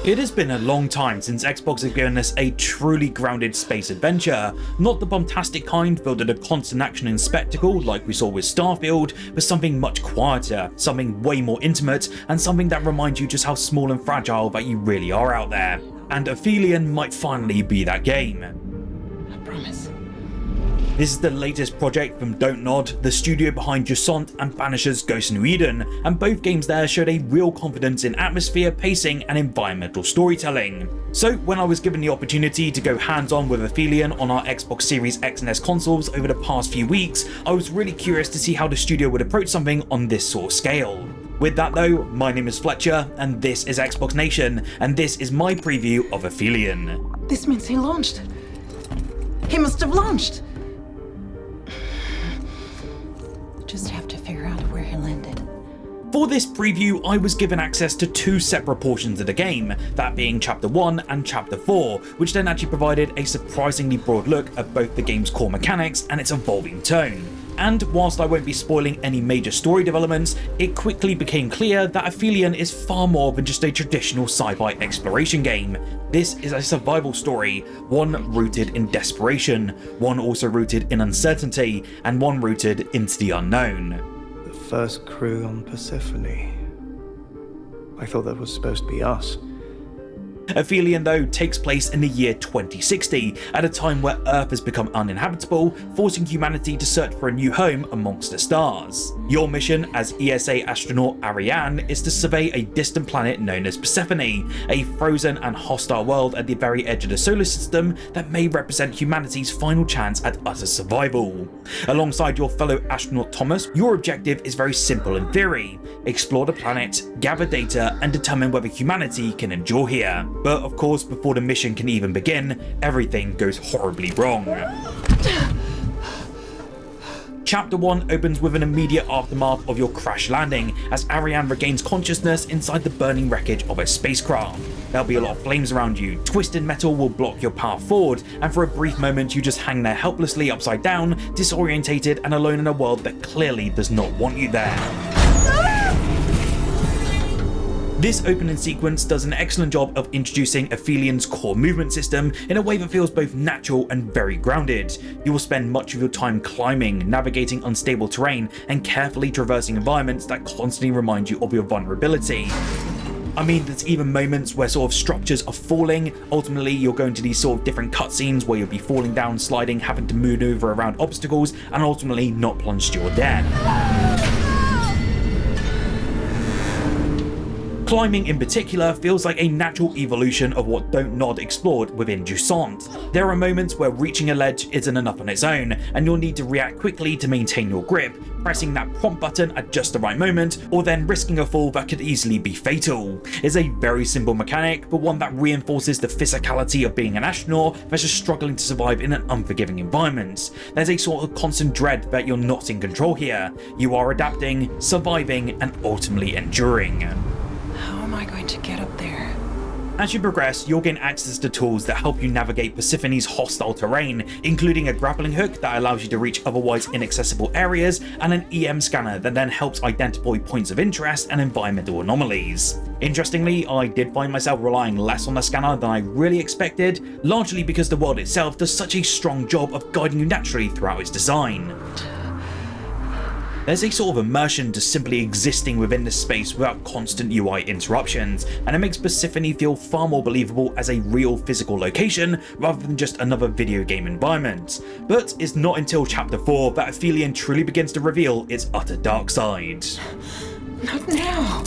It has been a long time since Xbox has given us a truly grounded space adventure, not the bombastic kind filled with a constant action and spectacle like we saw with Starfield, but something much quieter, something way more intimate, and something that reminds you just how small and fragile that you really are out there. And Aphelion might finally be that game. I promise. This is the latest project from Don't Nod, the studio behind Jusant and Banisher's Ghost New Eden, and both games there showed a real confidence in atmosphere, pacing, and environmental storytelling. So when I was given the opportunity to go hands-on with Aphelion on our Xbox Series X and S consoles over the past few weeks, I was really curious to see how the studio would approach something on this sort of scale. With that though, my name is Fletcher, and this is Xbox Nation, and this is my preview of Aphelion. This means he launched. He must have launched. Just have to figure out where he landed. For this preview, I was given access to two separate portions of the game, that being Chapter 1 and Chapter 4, which then actually provided a surprisingly broad look at both the game's core mechanics and its evolving tone. And whilst I won't be spoiling any major story developments, it quickly became clear that Aphelion is far more than just a traditional sci-fi exploration game. This is a survival story, one rooted in desperation, one also rooted in uncertainty, and one rooted into the unknown. The first crew on Persephone. I thought that was supposed to be us. Aphelion though takes place in the year 2060, at a time where Earth has become uninhabitable, forcing humanity to search for a new home amongst the stars. Your mission as ESA astronaut Ariane is to survey a distant planet known as Persephone, a frozen and hostile world at the very edge of the solar system that may represent humanity's final chance at utter survival. Alongside your fellow astronaut Thomas, your objective is very simple in theory: explore the planet, gather data, and determine whether humanity can endure here. But of course, before the mission can even begin, everything goes horribly wrong. Chapter 1 opens with an immediate aftermath of your crash landing, as Ariane regains consciousness inside the burning wreckage of a spacecraft. There'll be a lot of flames around you, twisted metal will block your path forward, and for a brief moment you just hang there helplessly upside down, disorientated and alone in a world that clearly does not want you there. This opening sequence does an excellent job of introducing Aphelion's core movement system in a way that feels both natural and very grounded. You will spend much of your time climbing, navigating unstable terrain, and carefully traversing environments that constantly remind you of your vulnerability. I mean, there's even moments where sort of structures are falling. Ultimately, you're going to these sort of different cutscenes where you'll be falling down, sliding, having to maneuver around obstacles, and ultimately not plunge to your death. Climbing in particular feels like a natural evolution of what Don't Nod explored within Jusant. There are moments where reaching a ledge isn't enough on its own, and you'll need to react quickly to maintain your grip, pressing that prompt button at just the right moment, or then risking a fall that could easily be fatal. It's a very simple mechanic, but one that reinforces the physicality of being an astronaut versus struggling to survive in an unforgiving environment. There's a sort of constant dread that you're not in control here. You are adapting, surviving, and ultimately enduring. How am I going to get up there? As you progress, you'll gain access to tools that help you navigate Persephone's hostile terrain, including a grappling hook that allows you to reach otherwise inaccessible areas, and an EM scanner that then helps identify points of interest and environmental anomalies. Interestingly, I did find myself relying less on the scanner than I really expected, largely because the world itself does such a strong job of guiding you naturally throughout its design. There's a sort of immersion to simply existing within this space without constant UI interruptions, and it makes Persephone feel far more believable as a real physical location rather than just another video game environment. But it's not until Chapter 4 that Aphelion truly begins to reveal its utter dark side. Not now.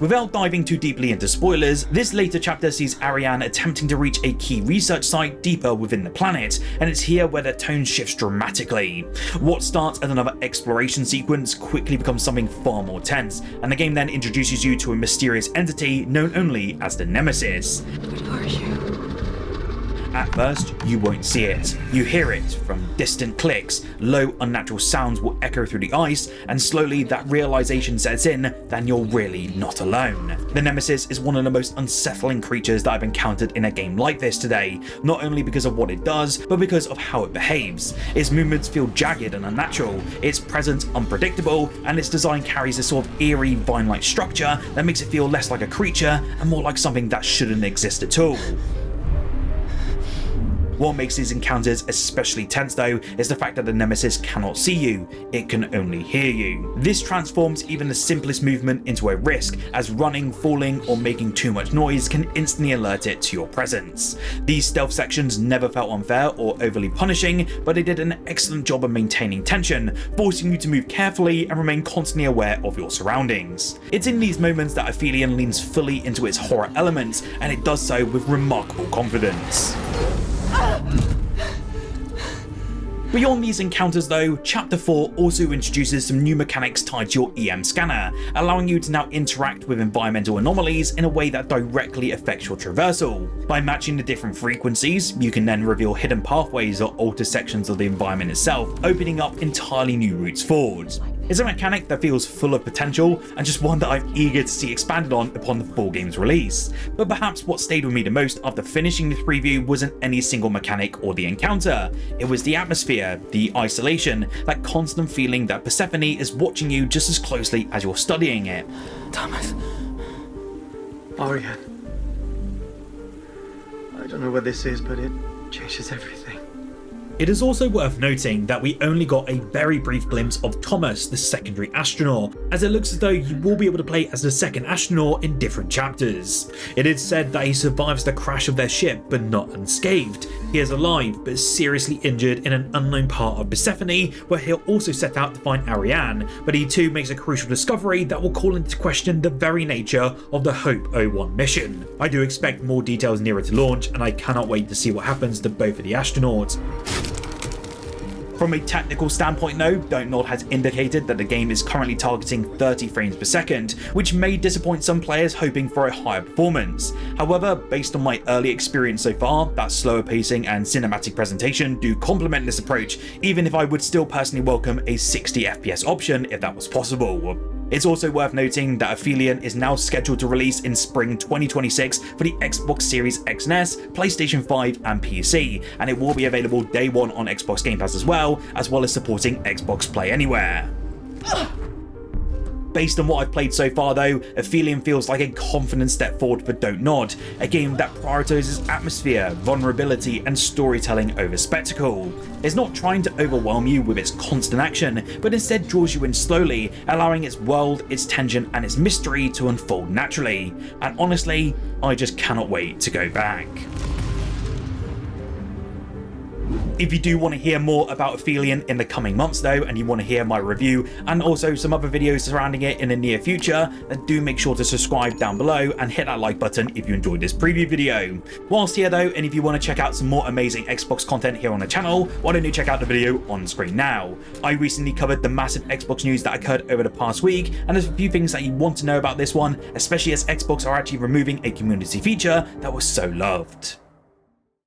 Without diving too deeply into spoilers, this later chapter sees Ariane attempting to reach a key research site deeper within the planet, and it's here where the tone shifts dramatically. What starts as another exploration sequence quickly becomes something far more tense, and the game then introduces you to a mysterious entity known only as the Nemesis. What are you? At first, you won't see it. You hear it from distant clicks, low unnatural sounds will echo through the ice, and slowly that realization sets in that you're really not alone. The Nemesis is one of the most unsettling creatures that I've encountered in a game like this today, not only because of what it does, but because of how it behaves. Its movements feel jagged and unnatural, its presence unpredictable, and its design carries a sort of eerie vine-like structure that makes it feel less like a creature and more like something that shouldn't exist at all. What makes these encounters especially tense though is the fact that the Nemesis cannot see you, it can only hear you. This transforms even the simplest movement into a risk, as running, falling, or making too much noise can instantly alert it to your presence. These stealth sections never felt unfair or overly punishing, but they did an excellent job of maintaining tension, forcing you to move carefully and remain constantly aware of your surroundings. It's in these moments that Aphelion leans fully into its horror elements, and it does so with remarkable confidence. Beyond these encounters though, Chapter 4 also introduces some new mechanics tied to your EM scanner, allowing you to now interact with environmental anomalies in a way that directly affects your traversal. By matching the different frequencies, you can then reveal hidden pathways or alter sections of the environment itself, opening up entirely new routes forward. It's a mechanic that feels full of potential, and just one that I'm eager to see expanded on upon the full game's release. But perhaps what stayed with me the most after finishing this preview wasn't any single mechanic or the encounter, it was the atmosphere, the isolation, that constant feeling that Persephone is watching you just as closely as you're studying it. Thomas. Ariane. I don't know what this is, but it changes everything. It is also worth noting that we only got a very brief glimpse of Thomas, the secondary astronaut, as it looks as though you will be able to play as the second astronaut in different chapters. It is said that he survives the crash of their ship, but not unscathed. He is alive, but seriously injured in an unknown part of Persephone, where he'll also set out to find Ariane, but he too makes a crucial discovery that will call into question the very nature of the Hope 01 mission. I do expect more details nearer to launch, and I cannot wait to see what happens to both of the astronauts. From a technical standpoint though, Don't Nod has indicated that the game is currently targeting 30 frames per second, which may disappoint some players hoping for a higher performance. However, based on my early experience so far, that slower pacing and cinematic presentation do complement this approach, even if I would still personally welcome a 60 FPS option if that was possible. It's also worth noting that Aphelion is now scheduled to release in spring 2026 for the Xbox Series X and S, PlayStation 5 and PC, and it will be available day one on Xbox Game Pass as well as supporting Xbox Play Anywhere. Based on what I've played so far though, Aphelion feels like a confident step forward for Don't Nod, a game that prioritizes atmosphere, vulnerability and storytelling over spectacle. It's not trying to overwhelm you with its constant action, but instead draws you in slowly, allowing its world, its tension and its mystery to unfold naturally. And honestly, I just cannot wait to go back. If you do want to hear more about Aphelion in the coming months though, and you want to hear my review and also some other videos surrounding it in the near future, then do make sure to subscribe down below and hit that like button if you enjoyed this preview video. Whilst here though, and if you want to check out some more amazing Xbox content here on the channel, why don't you check out the video on screen now. I recently covered the massive Xbox news that occurred over the past week, and there's a few things that you want to know about this one, especially as Xbox are actually removing a community feature that was so loved.